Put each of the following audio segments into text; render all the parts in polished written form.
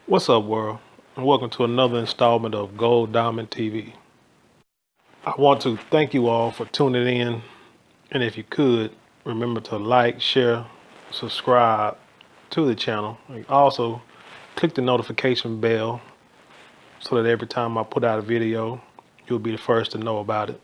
What's up, world? And welcome to another installment of Gold Diamond TV. I want to thank you all for tuning in, and if you could, remember to like, share, subscribe to the channel, and also click the notification bell so that every time I put out a video, you'll be the first to know about it.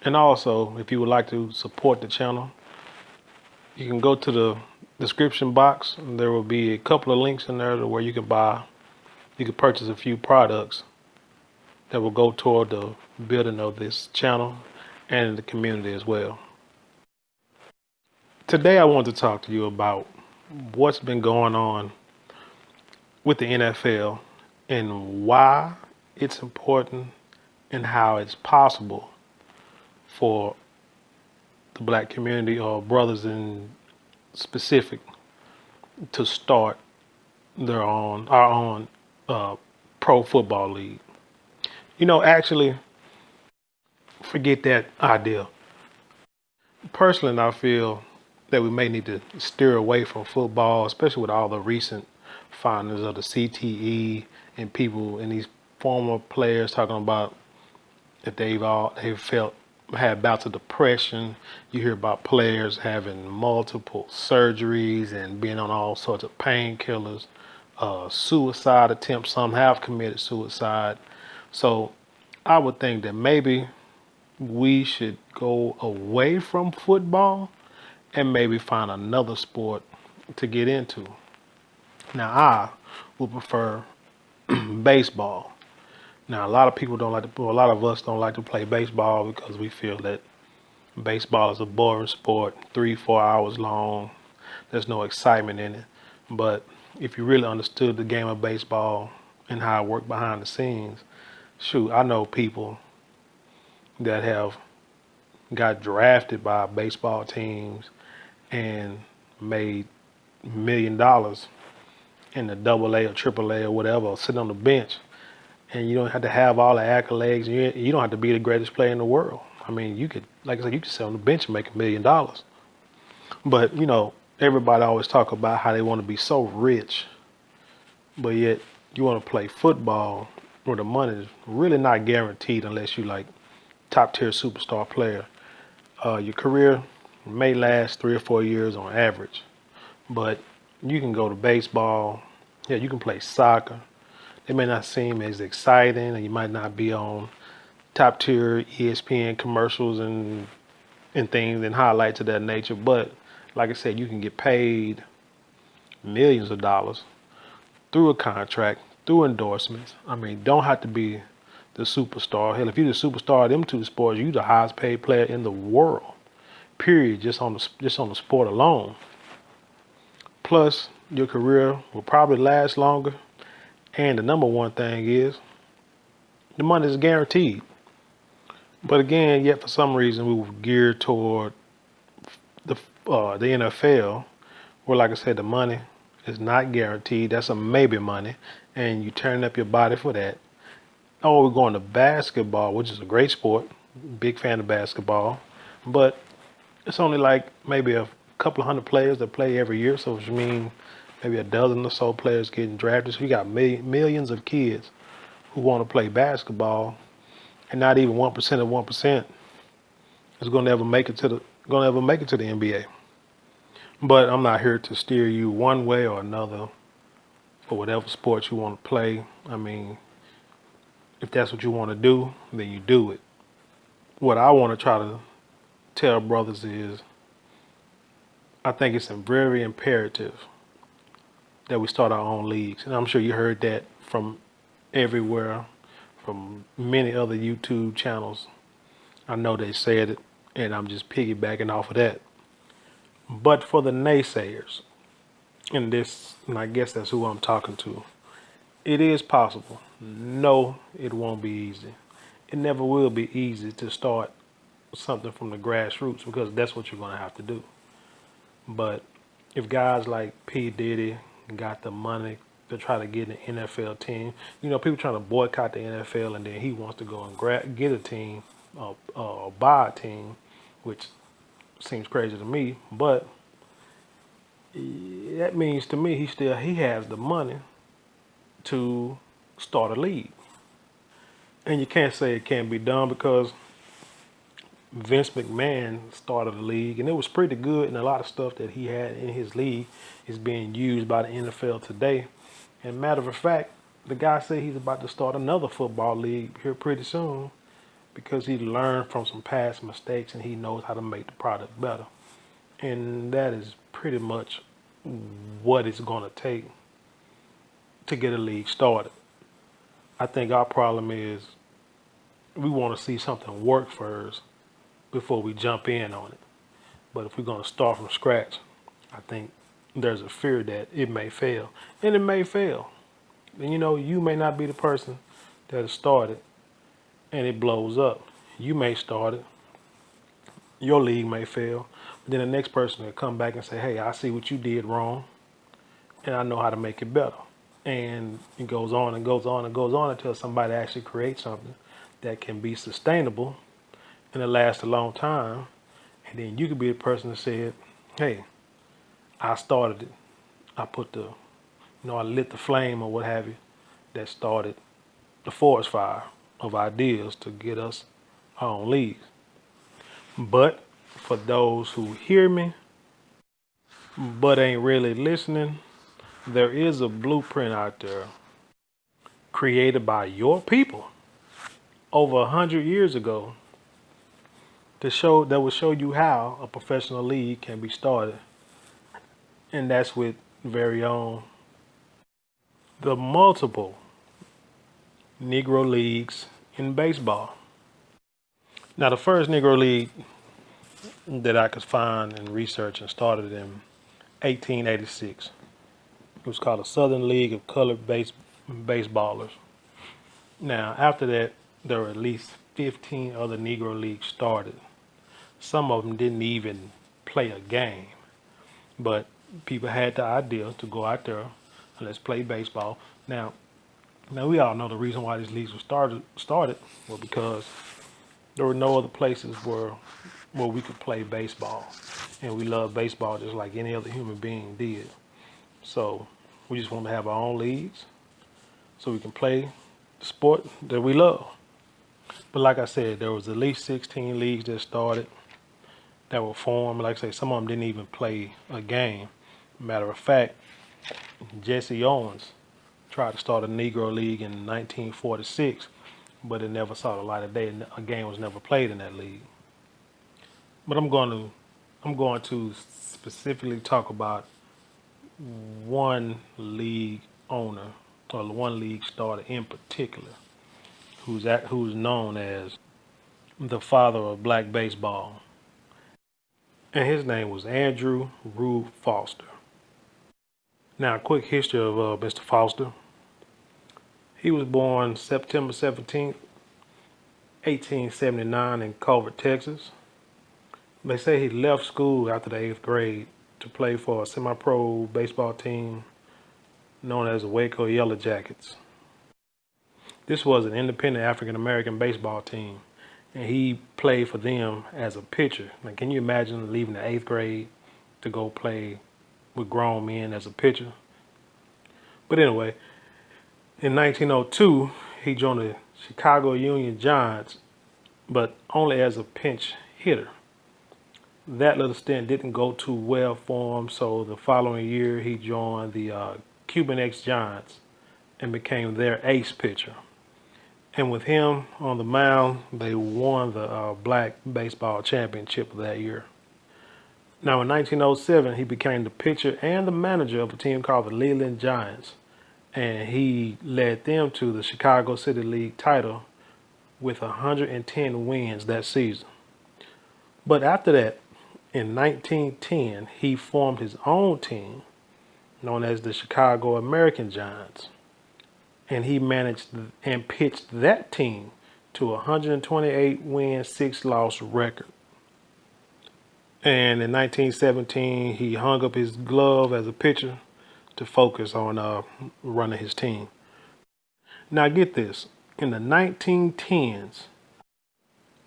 And also, if you would like to support the channel, you can go to the description box, and there will be a couple of links in there to where you can purchase a few products that will go toward the building of this channel and the community as well. Today I want to talk to you about what's been going on with the NFL and why it's important and how it's possible for the black community or brothers in specific to start our own uh, pro football league. Actually, forget that idea. Personally, I feel that we may need to steer away from football, especially with all the recent findings of the CTE and people and these former players talking about that they've felt had bouts of depression. You hear about players having multiple surgeries and being on all sorts of painkillers, suicide attempts. Some have committed suicide. So I would think that maybe we should go away from football and maybe find another sport to get into. Now, I would prefer baseball. Now, a lot of us don't like to play baseball because we feel that baseball is a boring sport, 3, 4 hours long. There's no excitement in it. But if you really understood the game of baseball and how it worked behind the scenes, shoot, I know people that have got drafted by baseball teams and made $1 million in the AA or AAA or whatever, sitting on the bench, and you don't have to have all the accolades. You don't have to be the greatest player in the world. I mean, you could, like I said, you could sit on the bench and make $1 million. But everybody always talk about how they want to be so rich, but yet you want to play football where the money is really not guaranteed unless you like top tier superstar player. Your career may last 3 or 4 years on average, but you can go to baseball. Yeah, you can play soccer. It may not seem as exciting, and you might not be on top tier ESPN commercials and things and highlights of that nature. But like I said, you can get paid millions of dollars through a contract, through endorsements. I mean, don't have to be the superstar. Hell, if you're the superstar of them two sports, you're the highest paid player in the world. Period. Just on the sport alone. Plus, your career will probably last longer. And the number one thing is the money is guaranteed. But again, yet for some reason we were geared toward the the NFL, where like I said, the money is not guaranteed. That's a maybe money, and you turn up your body for that. Oh, we're going to basketball, which is a great sport. Big fan of basketball, but it's only like maybe a couple of hundred players that play every year. So which means maybe a dozen or so players getting drafted. So you got millions of kids who want to play basketball, and not even 1% of 1% is going to ever make it to the NBA. But I'm not here to steer you one way or another for whatever sport you want to play. I mean, if that's what you want to do, then you do it. What I want to try to tell brothers is I think it's very imperative that we start our own leagues. And I'm sure you heard that from everywhere, from many other YouTube channels. I know they said it, and I'm just piggybacking off of that. But for the naysayers, and I guess that's who I'm talking to, it is possible. No, it won't be easy. It never will be easy to start something from the grassroots because that's what you're going to have to do. But if guys like P. Diddy got the money to try to get an NFL team, people trying to boycott the NFL and then he wants to go and get a team or buy a team, which seems crazy to me. But that means to me he has the money to start a league. And you can't say it can't be done because Vince McMahon started a league and it was pretty good, and a lot of stuff that he had in his league is being used by the NFL today. And matter of fact, the guy said he's about to start another football league here pretty soon because he learned from some past mistakes and he knows how to make the product better. And that is pretty much what it's going to take to get a league started. I think our problem is we want to see something work first before we jump in on it. But if we're going to start from scratch, I think there's a fear that it may fail. And it may fail. And you may not be the person that has started and it blows up. You may start it. Your league may fail. But then the next person will come back and say, hey, I see what you did wrong and I know how to make it better. And it goes on and goes on and goes on until somebody actually creates something that can be sustainable and it lasts a long time. And then you could be the person that said, hey, I started it. I put I lit the flame or what have you that started the forest fire of ideas to get us our own leagues. But for those who hear me but ain't really listening, there is a blueprint out there created by your people over 100 years ago that will show you how a professional league can be started. And that's with very own the multiple Negro leagues in baseball. Now, the first Negro league that I could find and research and started in 1886. It was called the Southern League of Colored Baseballers. Now, after that, there were at least 15 other Negro leagues started. Some of them didn't even play a game, but people had the idea to go out there and let's play baseball. Now we all know the reason why these leagues were started was because there were no other places where we could play baseball, and we love baseball just like any other human being did. So we just want to have our own leagues so we can play the sport that we love. But like I said, there was at least 16 leagues that started, that were formed. Like I say, some of them didn't even play a game. Matter of fact, Jesse Owens tried to start a Negro League in 1946, but it never saw the light of day. A game was never played in that league. But I'm going to specifically talk about one league owner or one league starter in particular, who's known as the father of black baseball, and his name was Andrew Rube Foster. Now, a quick history of Mr. Foster. He was born September 17th, 1879 in Culver, Texas. They say he left school after the 8th grade to play for a semi-pro baseball team known as the Waco Yellow Jackets. This was an independent African-American baseball team, and he played for them as a pitcher. Now, can you imagine leaving the 8th grade to go play with grown men as a pitcher? But anyway, in 1902, he joined the Chicago Union Giants, but only as a pinch hitter. That little stint didn't go too well for him, so the following year he joined the Cuban X Giants and became their ace pitcher. And with him on the mound, they won the Black Baseball Championship of that year. Now, in 1907, he became the pitcher and the manager of a team called the Leland Giants, and he led them to the Chicago City League title with 110 wins that season. But after that, in 1910, he formed his own team known as the Chicago American Giants, and he managed and pitched that team to a 128 win, 6 loss record. And in 1917, he hung up his glove as a pitcher to focus on running his team. Now get this, in the 1910s,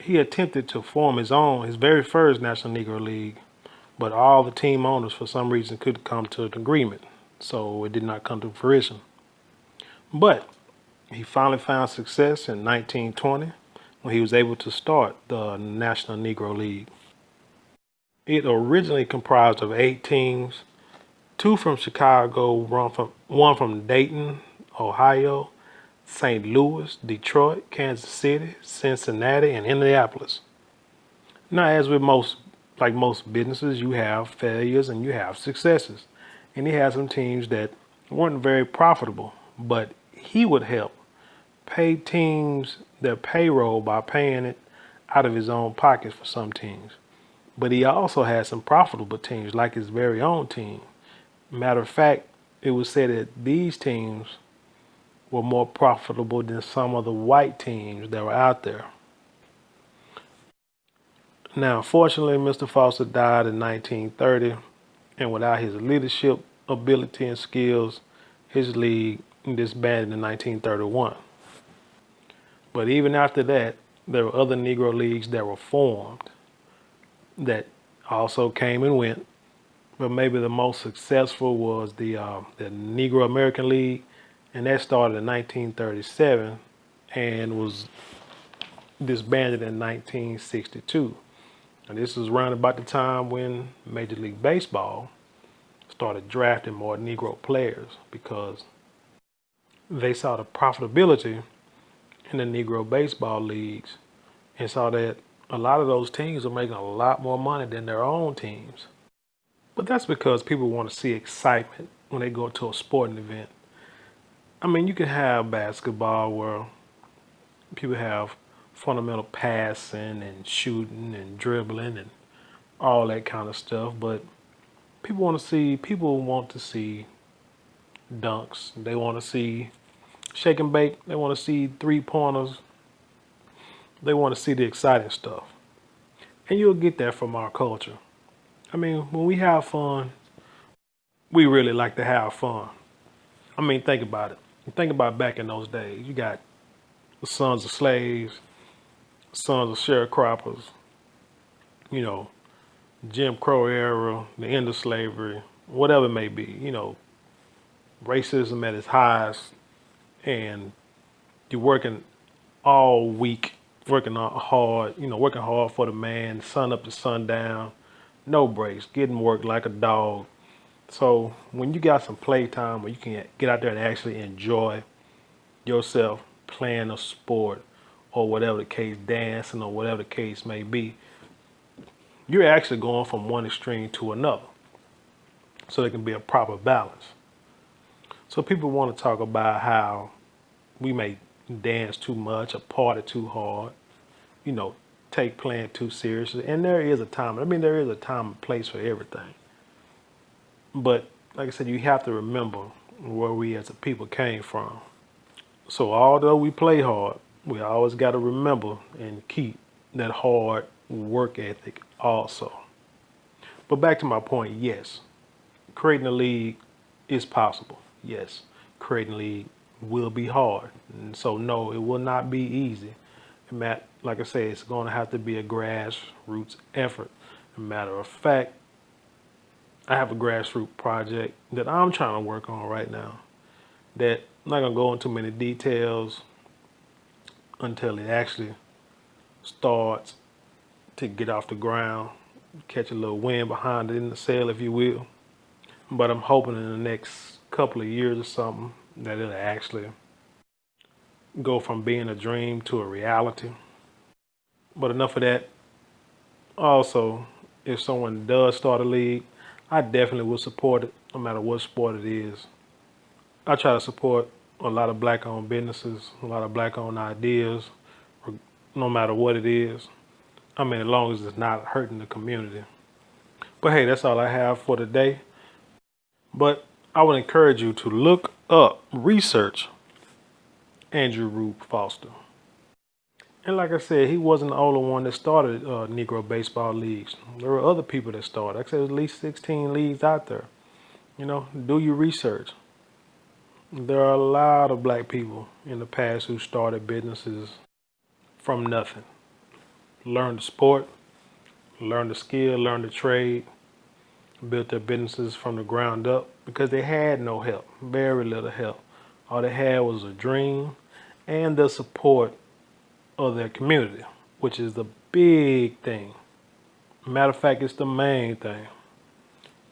he attempted to form his very first National Negro League, but all the team owners for some reason couldn't come to an agreement, so it did not come to fruition. But he finally found success in 1920 when he was able to start the National Negro League. It originally comprised of 8 teams, two from Chicago, one from Dayton, Ohio, St. Louis, Detroit, Kansas City, Cincinnati, and Indianapolis. Now, as with most businesses, you have failures and you have successes. And he had some teams that weren't very profitable, but he would help pay teams their payroll by paying it out of his own pockets for some teams. But he also had some profitable teams, like his very own team. Matter of fact, it was said that these teams were more profitable than some of the white teams that were out there. Now, fortunately, Mr. Foster died in 1930, and without his leadership ability and skills, his league disbanded in 1931. But even after that, there were other Negro leagues that were formed that also came and went. But maybe the most successful was the Negro American League, and that started in 1937 and was disbanded in 1962. And this was around about the time when Major League Baseball started drafting more Negro players because they saw the profitability in the Negro baseball leagues and saw that a lot of those teams are making a lot more money than their own teams. But that's because people want to see excitement when they go to a sporting event. I mean, you can have basketball where people have fundamental passing and shooting and dribbling and all that kind of stuff, but people want to see dunks. They want to see shake and bake. They want to see 3-pointers. They want to see the exciting stuff. And you'll get that from our culture. I mean, when we have fun, we really like to have fun. I mean, think about it. Think about back in those days. You got the sons of slaves, sons of sharecroppers, you know, Jim Crow era, the end of slavery, whatever it may be, racism at its highest, and you're working all week, working hard for the man, sun up to sundown, no breaks, getting work like a dog. So when you got some playtime where you can get out there and actually enjoy yourself playing a sport or whatever the case, dancing or whatever the case may be, you're actually going from one extreme to another. So there can be a proper balance. So people want to talk about how we may dance too much or party too hard, take playing too seriously. And there is a time and place for everything. But like I said, you have to remember where we as a people came from. So although we play hard, we always got to remember and keep that hard work ethic also. But back to my point, yes, creating a league is possible. Yes, creating a league will be hard. And so no, it will not be easy. Like I say, it's going to have to be a grassroots effort. As a matter of fact, I have a grassroots project that I'm trying to work on right now that I'm not going to go into many details until it actually starts to get off the ground, catch a little wind behind it in the sail, if you will. But I'm hoping in the next couple of years or something that it'll actually go from being a dream to a reality. But enough of that. Also, if someone does start a league, I definitely will support it, no matter what sport it is. I try to support a lot of black-owned businesses, a lot of black-owned ideas, no matter what it is. I mean, as long as it's not hurting the community. But hey, that's all I have for today. But I would encourage you to look up, research Andrew Rube Foster. And like I said, he wasn't the only one that started Negro baseball leagues. There were other people that started. Like I said, there's at least 16 leagues out there. Do your research. There are a lot of black people in the past who started businesses from nothing. Learned the sport, learned the skill, learned the trade, built their businesses from the ground up because they had no help, very little help. All they had was a dream and the support of their community, which is the big thing. Matter of fact, it's the main thing.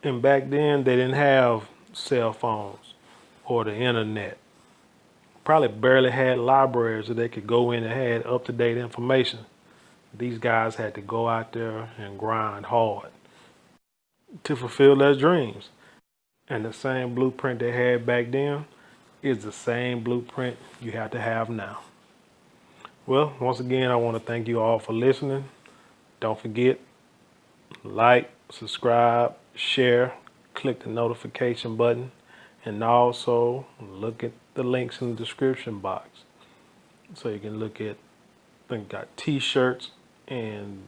And back then, they didn't have cell phones or the internet. Probably barely had libraries that they could go in and had up-to-date information. These guys had to go out there and grind hard to fulfill their dreams. And the same blueprint they had back then is the same blueprint you have to have now. Well, once again, I want to thank you all for listening. Don't forget, like, subscribe, share, click the notification button, and also look at the links in the description box. So you can look at, I think, got t-shirts and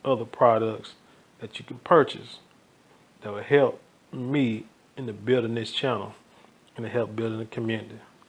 other products that you can purchase that will help me in the building this channel and to help building the community.